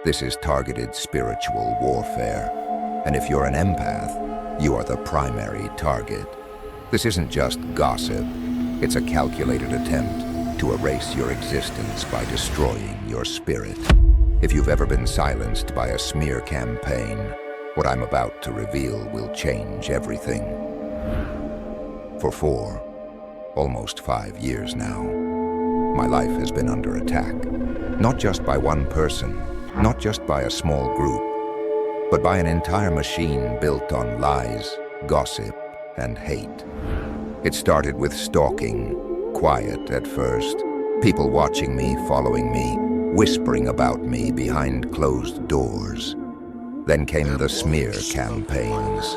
This is targeted spiritual warfare. And if you're an empath, you are the primary target. This isn't just gossip. It's a calculated attempt to erase your existence by destroying your spirit. If you've ever been silenced by a smear campaign, what I'm about to reveal will change everything. For 4, almost 5 years now, my life has been under attack. Not just by one person, not just by a small group, but by an entire machine built on lies, gossip, and hate. It started with stalking, quiet at first, people watching me, following me, whispering about me behind closed doors. Then came the smear campaigns,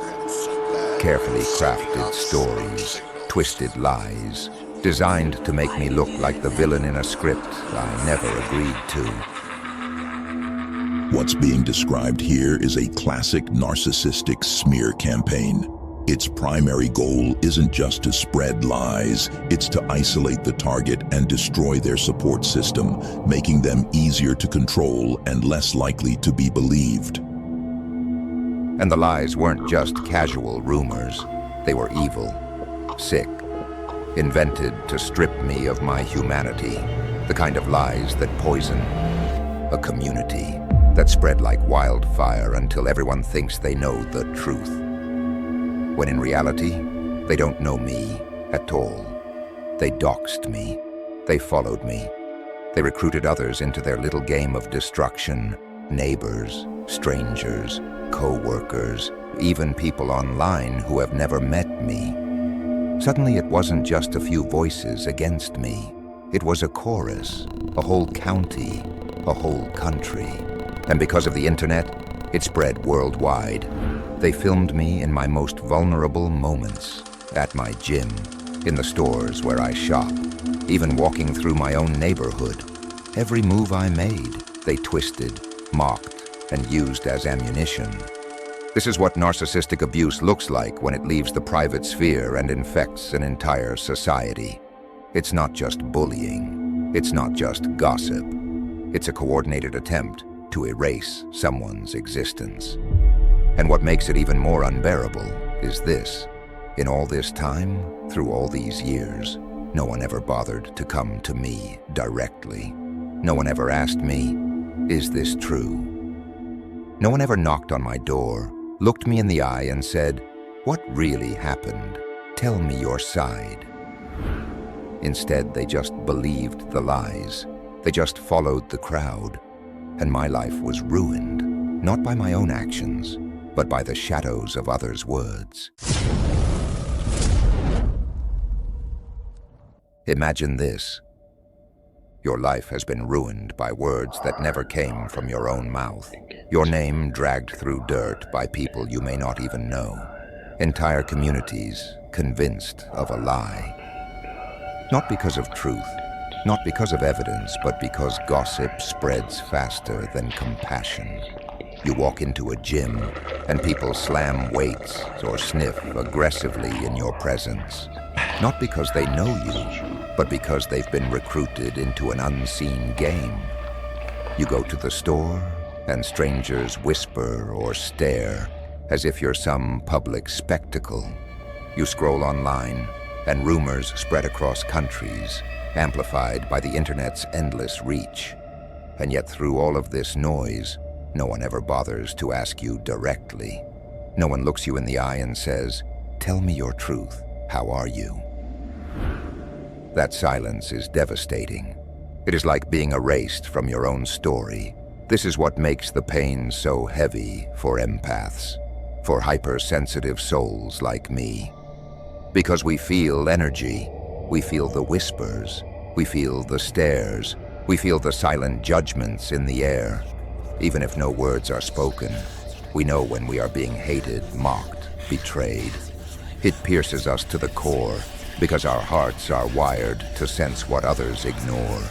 carefully crafted stories, twisted lies, designed to make me look like the villain in a script I never agreed to. What's being described here is a classic narcissistic smear campaign. Its primary goal isn't just to spread lies, it's to isolate the target and destroy their support system, making them easier to control and less likely to be believed. And the lies weren't just casual rumors. They were evil, sick, invented to strip me of my humanity, the kind of lies that poison a community, that spread like wildfire until everyone thinks they know the truth. When in reality, they don't know me at all. They doxed me. They followed me. They recruited others into their little game of destruction, neighbors, strangers, co-workers, even people online who have never met me. Suddenly it wasn't just a few voices against me. It was a chorus, a whole county, a whole country. And because of the internet, it spread worldwide. They filmed me in my most vulnerable moments, at my gym, in the stores where I shop, even walking through my own neighborhood. Every move I made, they twisted, mocked, and used as ammunition. This is what narcissistic abuse looks like when it leaves the private sphere and infects an entire society. It's not just bullying. It's not just gossip. It's a coordinated attempt to erase someone's existence. And what makes it even more unbearable is this. In all this time, through all these years, no one ever bothered to come to me directly. No one ever asked me, is this true? No one ever knocked on my door, looked me in the eye and said, what really happened? Tell me your side. Instead, they just believed the lies. They just followed the crowd. And my life was ruined, not by my own actions, but by the shadows of others' words. Imagine this. Your life has been ruined by words that never came from your own mouth. Your name dragged through dirt by people you may not even know. Entire communities convinced of a lie. Not because of truth, not because of evidence, but because gossip spreads faster than compassion. You walk into a gym, and people slam weights or sniff aggressively in your presence. Not because they know you, but because they've been recruited into an unseen game. You go to the store, and strangers whisper or stare, as if you're some public spectacle. You scroll online, and rumors spread across countries, amplified by the internet's endless reach. And yet through all of this noise, no one ever bothers to ask you directly. No one looks you in the eye and says, tell me your truth, how are you? That silence is devastating. It is like being erased from your own story. This is what makes the pain so heavy for empaths, for hypersensitive souls like me. Because we feel energy, we feel the whispers, we feel the stares, we feel the silent judgments in the air. Even if no words are spoken, we know when we are being hated, mocked, betrayed. It pierces us to the core because our hearts are wired to sense what others ignore.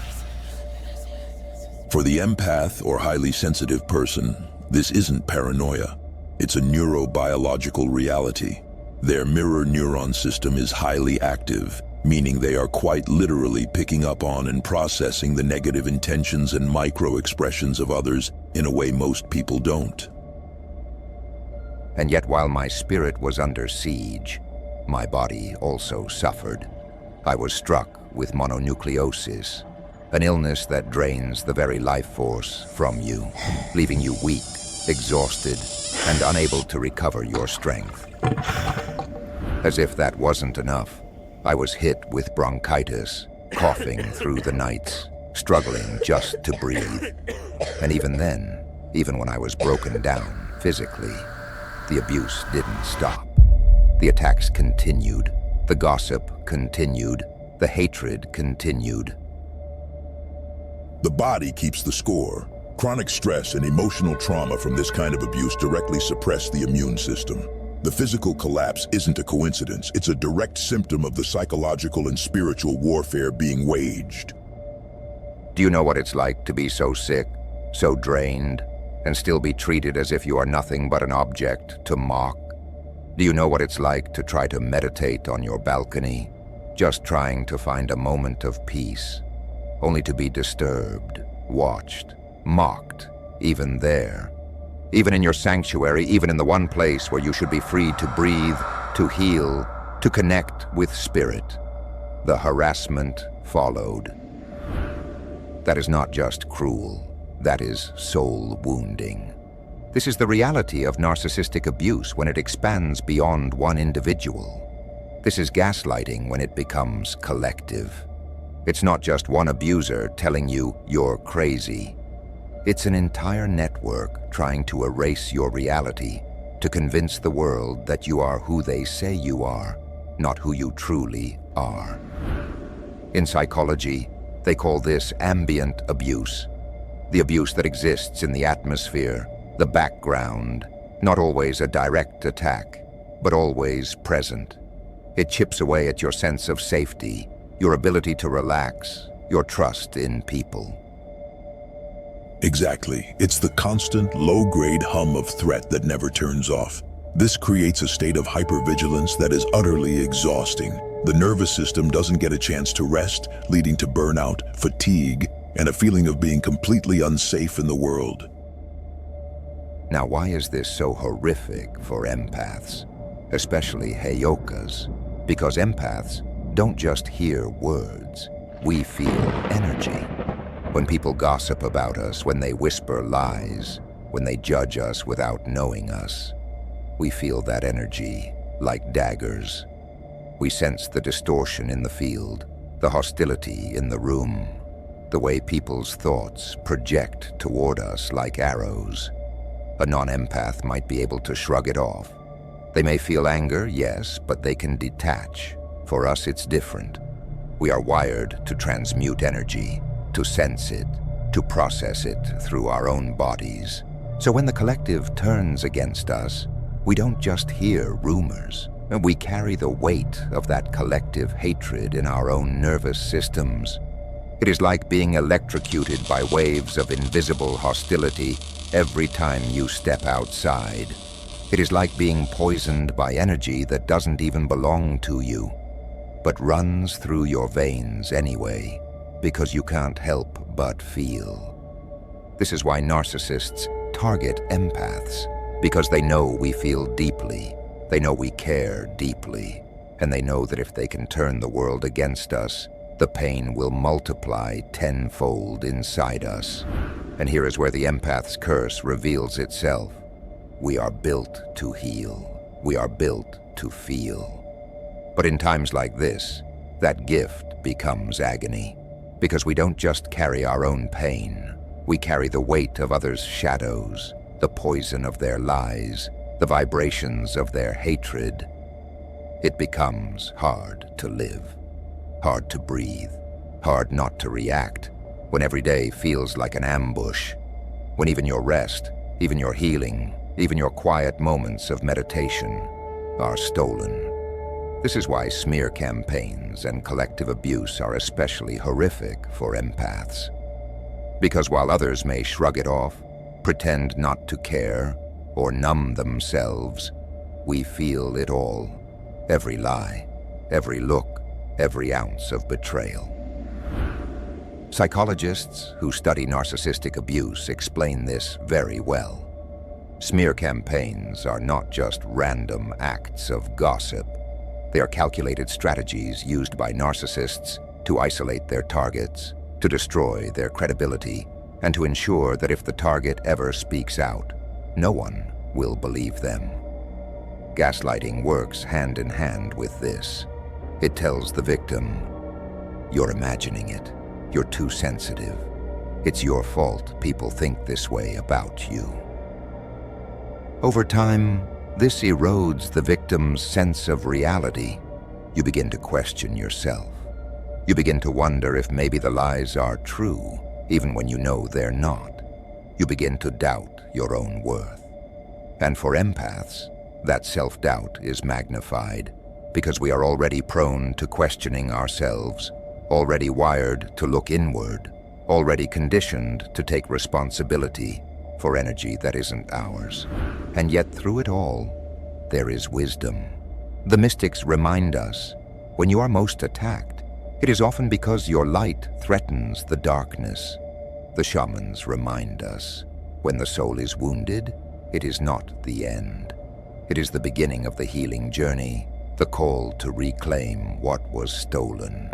For the empath or highly sensitive person, this isn't paranoia. It's a neurobiological reality. Their mirror neuron system is highly active, meaning they are quite literally picking up on and processing the negative intentions and micro-expressions of others in a way most people don't. And yet while my spirit was under siege, my body also suffered. I was struck with mononucleosis, an illness that drains the very life force from you, leaving you weak, exhausted, and unable to recover your strength. As if that wasn't enough, I was hit with bronchitis, coughing through the nights, struggling just to breathe. And even then, even when I was broken down physically, the abuse didn't stop. The attacks continued, the gossip continued, the hatred continued. The body keeps the score. Chronic stress and emotional trauma from this kind of abuse directly suppress the immune system. The physical collapse isn't a coincidence. It's a direct symptom of the psychological and spiritual warfare being waged. Do you know what it's like to be so sick, so drained, and still be treated as if you are nothing but an object to mock? Do you know what it's like to try to meditate on your balcony, just trying to find a moment of peace, only to be disturbed, watched, mocked, even there? Even in your sanctuary, even in the one place where you should be free to breathe, to heal, to connect with spirit. The harassment followed. That is not just cruel, that is soul wounding. This is the reality of narcissistic abuse when it expands beyond one individual. This is gaslighting when it becomes collective. It's not just one abuser telling you you're crazy. It's an entire network trying to erase your reality, to convince the world that you are who they say you are, not who you truly are. In psychology, they call this ambient abuse, the abuse that exists in the atmosphere, the background, not always a direct attack, but always present. It chips away at your sense of safety, your ability to relax, your trust in people. Exactly. It's the constant, low-grade hum of threat that never turns off. This creates a state of hypervigilance that is utterly exhausting. The nervous system doesn't get a chance to rest, leading to burnout, fatigue, and a feeling of being completely unsafe in the world. Now, why is this so horrific for empaths, especially Heyokas? Because empaths don't just hear words, we feel energy. When people gossip about us, when they whisper lies, when they judge us without knowing us, we feel that energy like daggers. We sense the distortion in the field, the hostility in the room, the way people's thoughts project toward us like arrows. A non-empath might be able to shrug it off. They may feel anger, yes, but they can detach. For us, it's different. We are wired to transmute energy, to sense it, to process it through our own bodies. So when the collective turns against us, we don't just hear rumors. We carry the weight of that collective hatred in our own nervous systems. It is like being electrocuted by waves of invisible hostility every time you step outside. It is like being poisoned by energy that doesn't even belong to you, but runs through your veins anyway, because you can't help but feel. This is why narcissists target empaths, because they know we feel deeply, they know we care deeply, and they know that if they can turn the world against us, the pain will multiply tenfold inside us. And here is where the empath's curse reveals itself. We are built to heal. We are built to feel. But in times like this, that gift becomes agony. Because we don't just carry our own pain, we carry the weight of others' shadows, the poison of their lies, the vibrations of their hatred. It becomes hard to live, hard to breathe, hard not to react, when every day feels like an ambush, when even your rest, even your healing, even your quiet moments of meditation are stolen. This is why smear campaigns and collective abuse are especially horrific for empaths. Because while others may shrug it off, pretend not to care, or numb themselves, we feel it all. Every lie, every look, every ounce of betrayal. Psychologists who study narcissistic abuse explain this very well. Smear campaigns are not just random acts of gossip. They are calculated strategies used by narcissists to isolate their targets, to destroy their credibility, and to ensure that if the target ever speaks out, no one will believe them. Gaslighting works hand in hand with this. It tells the victim, "You're imagining it. You're too sensitive. It's your fault people think this way about you." Over time, this erodes the victim's sense of reality. You begin to question yourself. You begin to wonder if maybe the lies are true, even when you know they're not. You begin to doubt your own worth. And for empaths, that self-doubt is magnified because we are already prone to questioning ourselves, already wired to look inward, already conditioned to take responsibility for energy that isn't ours. And yet through it all, there is wisdom. The mystics remind us, when you are most attacked, it is often because your light threatens the darkness. The shamans remind us, when the soul is wounded, it is not the end. It is the beginning of the healing journey, the call to reclaim what was stolen.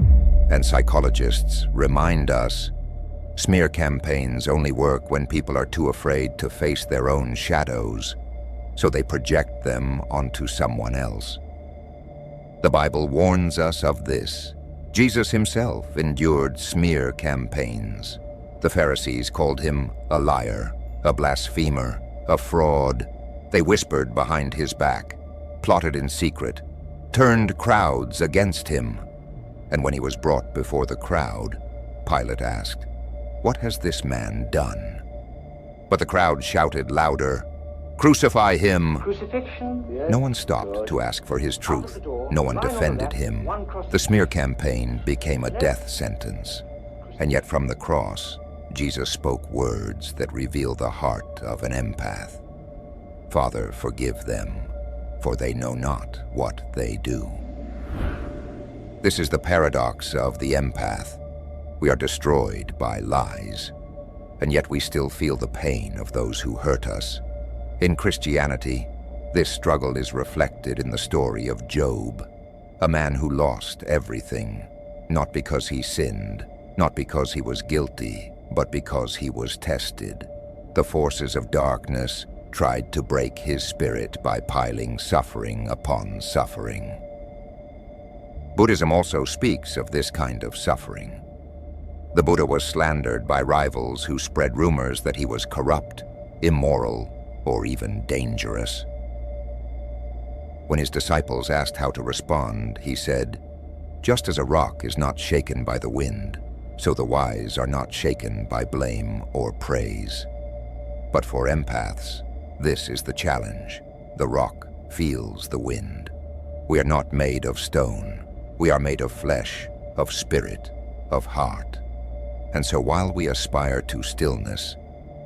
And psychologists remind us, smear campaigns only work when people are too afraid to face their own shadows, so they project them onto someone else. The Bible warns us of this. Jesus himself endured smear campaigns. The Pharisees called him a liar, a blasphemer, a fraud. They whispered behind his back, plotted in secret, turned crowds against him. And when he was brought before the crowd, Pilate asked, "What has this man done?" But the crowd shouted louder, "Crucify him!" Crucifixion, yes. No one stopped to ask for his truth. No one defended him. The smear campaign became a death sentence. And yet from the cross, Jesus spoke words that reveal the heart of an empath. "Father, forgive them, for they know not what they do." This is the paradox of the empath. We are destroyed by lies, and yet we still feel the pain of those who hurt us. In Christianity, this struggle is reflected in the story of Job, a man who lost everything, not because he sinned, not because he was guilty, but because he was tested. The forces of darkness tried to break his spirit by piling suffering upon suffering. Buddhism also speaks of this kind of suffering. The Buddha was slandered by rivals who spread rumors that he was corrupt, immoral, or even dangerous. When his disciples asked how to respond, he said, "Just as a rock is not shaken by the wind, so the wise are not shaken by blame or praise." But for empaths, this is the challenge. The rock feels the wind. We are not made of stone. We are made of flesh, of spirit, of heart. And so while we aspire to stillness,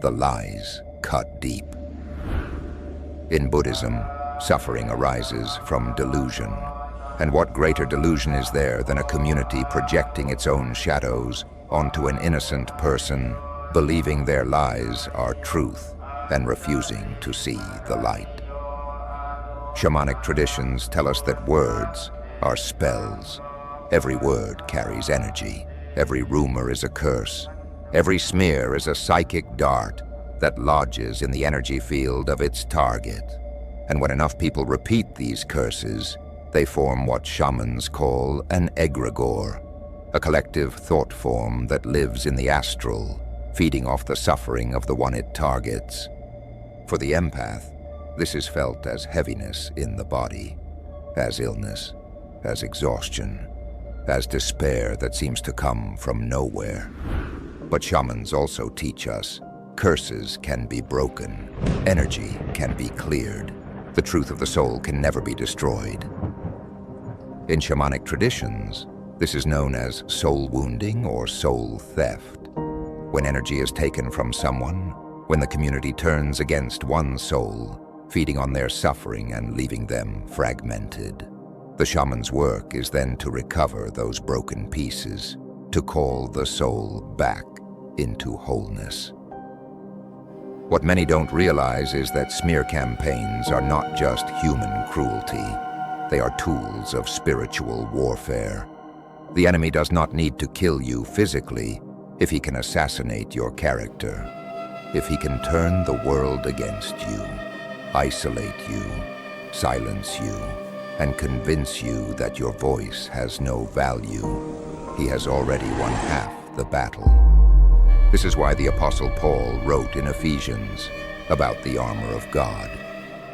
the lies cut deep. In Buddhism, suffering arises from delusion. And what greater delusion is there than a community projecting its own shadows onto an innocent person, believing their lies are truth and refusing to see the light? Shamanic traditions tell us that words are spells. Every word carries energy. Every rumor is a curse. Every smear is a psychic dart that lodges in the energy field of its target. And when enough people repeat these curses, they form what shamans call an egregore, a collective thought form that lives in the astral, feeding off the suffering of the one it targets. For the empath, this is felt as heaviness in the body, as illness, as exhaustion, as despair that seems to come from nowhere. But shamans also teach us curses can be broken, energy can be cleared, the truth of the soul can never be destroyed. In shamanic traditions, this is known as soul wounding or soul theft. When energy is taken from someone, when the community turns against one soul, feeding on their suffering and leaving them fragmented. The shaman's work is then to recover those broken pieces, to call the soul back into wholeness. What many don't realize is that smear campaigns are not just human cruelty. They are tools of spiritual warfare. The enemy does not need to kill you physically if he can assassinate your character, if he can turn the world against you, isolate you, silence you, and convince you that your voice has no value. He has already won half the battle. This is why the Apostle Paul wrote in Ephesians about the armor of God.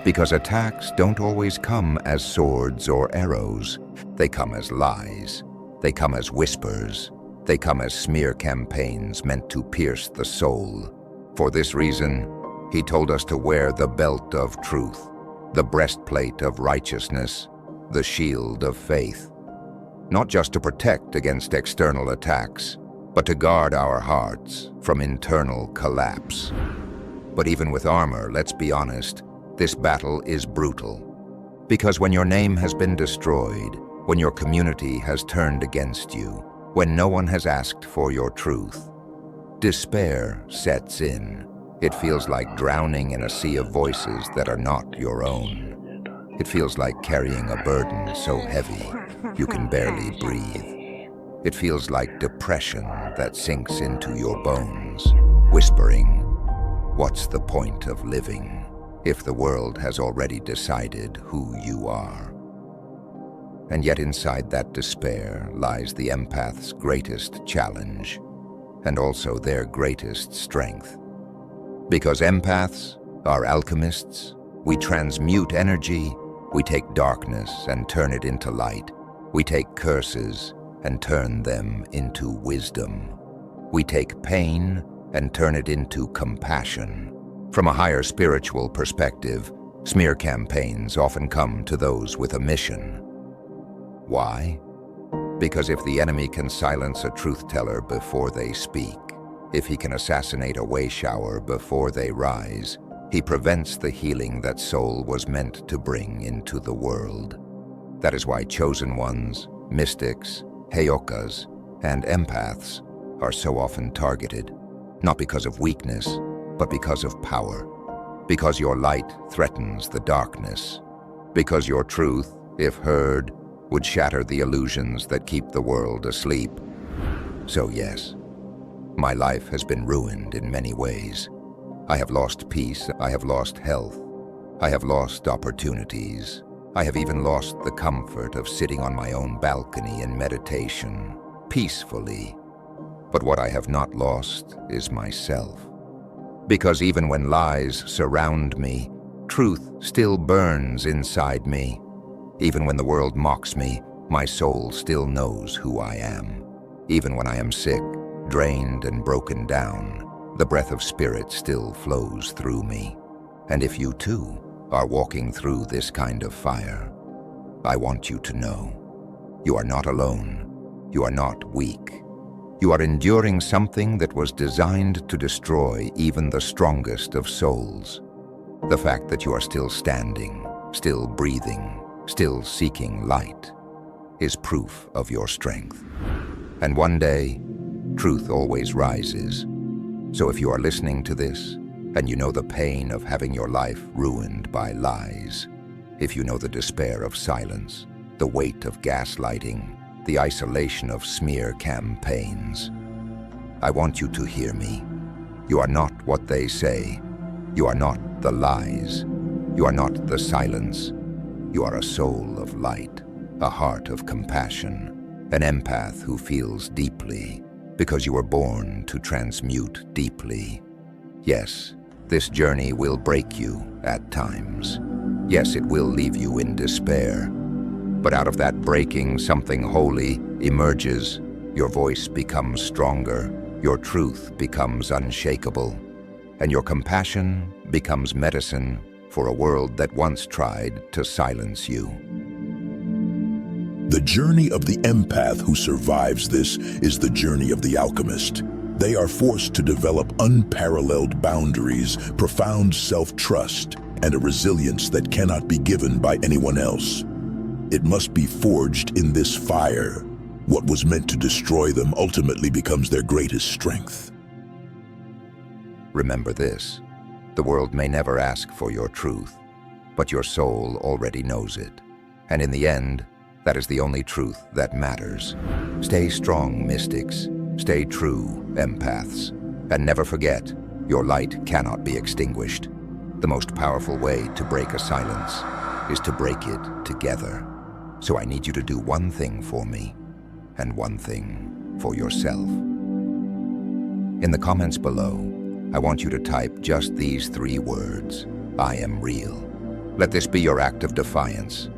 Because attacks don't always come as swords or arrows. They come as lies. They come as whispers. They come as smear campaigns meant to pierce the soul. For this reason, he told us to wear the belt of truth, the breastplate of righteousness, the shield of faith. Not just to protect against external attacks, but to guard our hearts from internal collapse. But even with armor, let's be honest, this battle is brutal. Because when your name has been destroyed, when your community has turned against you, when no one has asked for your truth, despair sets in. It feels like drowning in a sea of voices that are not your own. It feels like carrying a burden so heavy you can barely breathe. It feels like depression that sinks into your bones, whispering, "What's the point of living if the world has already decided who you are?" And yet inside that despair lies the empath's greatest challenge, and also their greatest strength. Because empaths are alchemists, we transmute energy, we take darkness and turn it into light. We take curses and turn them into wisdom. We take pain and turn it into compassion. From a higher spiritual perspective, smear campaigns often come to those with a mission. Why? Because if the enemy can silence a truth-teller before they speak, if he can assassinate a way-shower before they rise, he prevents the healing that soul was meant to bring into the world. That is why chosen ones, mystics, Heyokas, and empaths are so often targeted, not because of weakness, but because of power. Because your light threatens the darkness. Because your truth, if heard, would shatter the illusions that keep the world asleep. So yes, my life has been ruined in many ways. I have lost peace, I have lost health, I have lost opportunities. I have even lost the comfort of sitting on my own balcony in meditation, peacefully. But what I have not lost is myself. Because even when lies surround me, truth still burns inside me. Even when the world mocks me, my soul still knows who I am. Even when I am sick, drained and broken down, the breath of spirit still flows through me. And if you too are walking through this kind of fire, I want you to know, you are not alone. You are not weak. You are enduring something that was designed to destroy even the strongest of souls. The fact that you are still standing, still breathing, still seeking light, is proof of your strength. And one day, truth always rises. So if you are listening to this, and you know the pain of having your life ruined by lies, if you know the despair of silence, the weight of gaslighting, the isolation of smear campaigns, I want you to hear me. You are not what they say. You are not the lies. You are not the silence. You are a soul of light, a heart of compassion, an empath who feels deeply, because you were born to transmute deeply. Yes, this journey will break you at times. Yes, it will leave you in despair. But out of that breaking, something holy emerges. Your voice becomes stronger, your truth becomes unshakable, and your compassion becomes medicine for a world that once tried to silence you. The journey of the empath who survives this is the journey of the alchemist. They are forced to develop unparalleled boundaries, profound self-trust, and a resilience that cannot be given by anyone else. It must be forged in this fire, What was meant to destroy them ultimately becomes their greatest strength. Remember this. The world may never ask for your truth, but your soul already knows it. And in the end, that is the only truth that matters. Stay strong, mystics. Stay true, empaths. And never forget, your light cannot be extinguished. The most powerful way to break a silence is to break it together. So I need you to do one thing for me, and one thing for yourself. In the comments below, I want you to type just these 3 words: I am real. Let this be your act of defiance.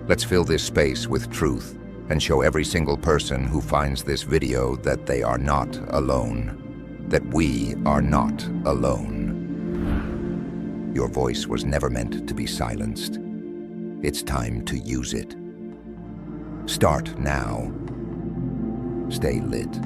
Let's fill this space with truth and show every single person who finds this video that they are not alone, that we are not alone. Your voice was never meant to be silenced. It's time to use it. Start now. Stay lit.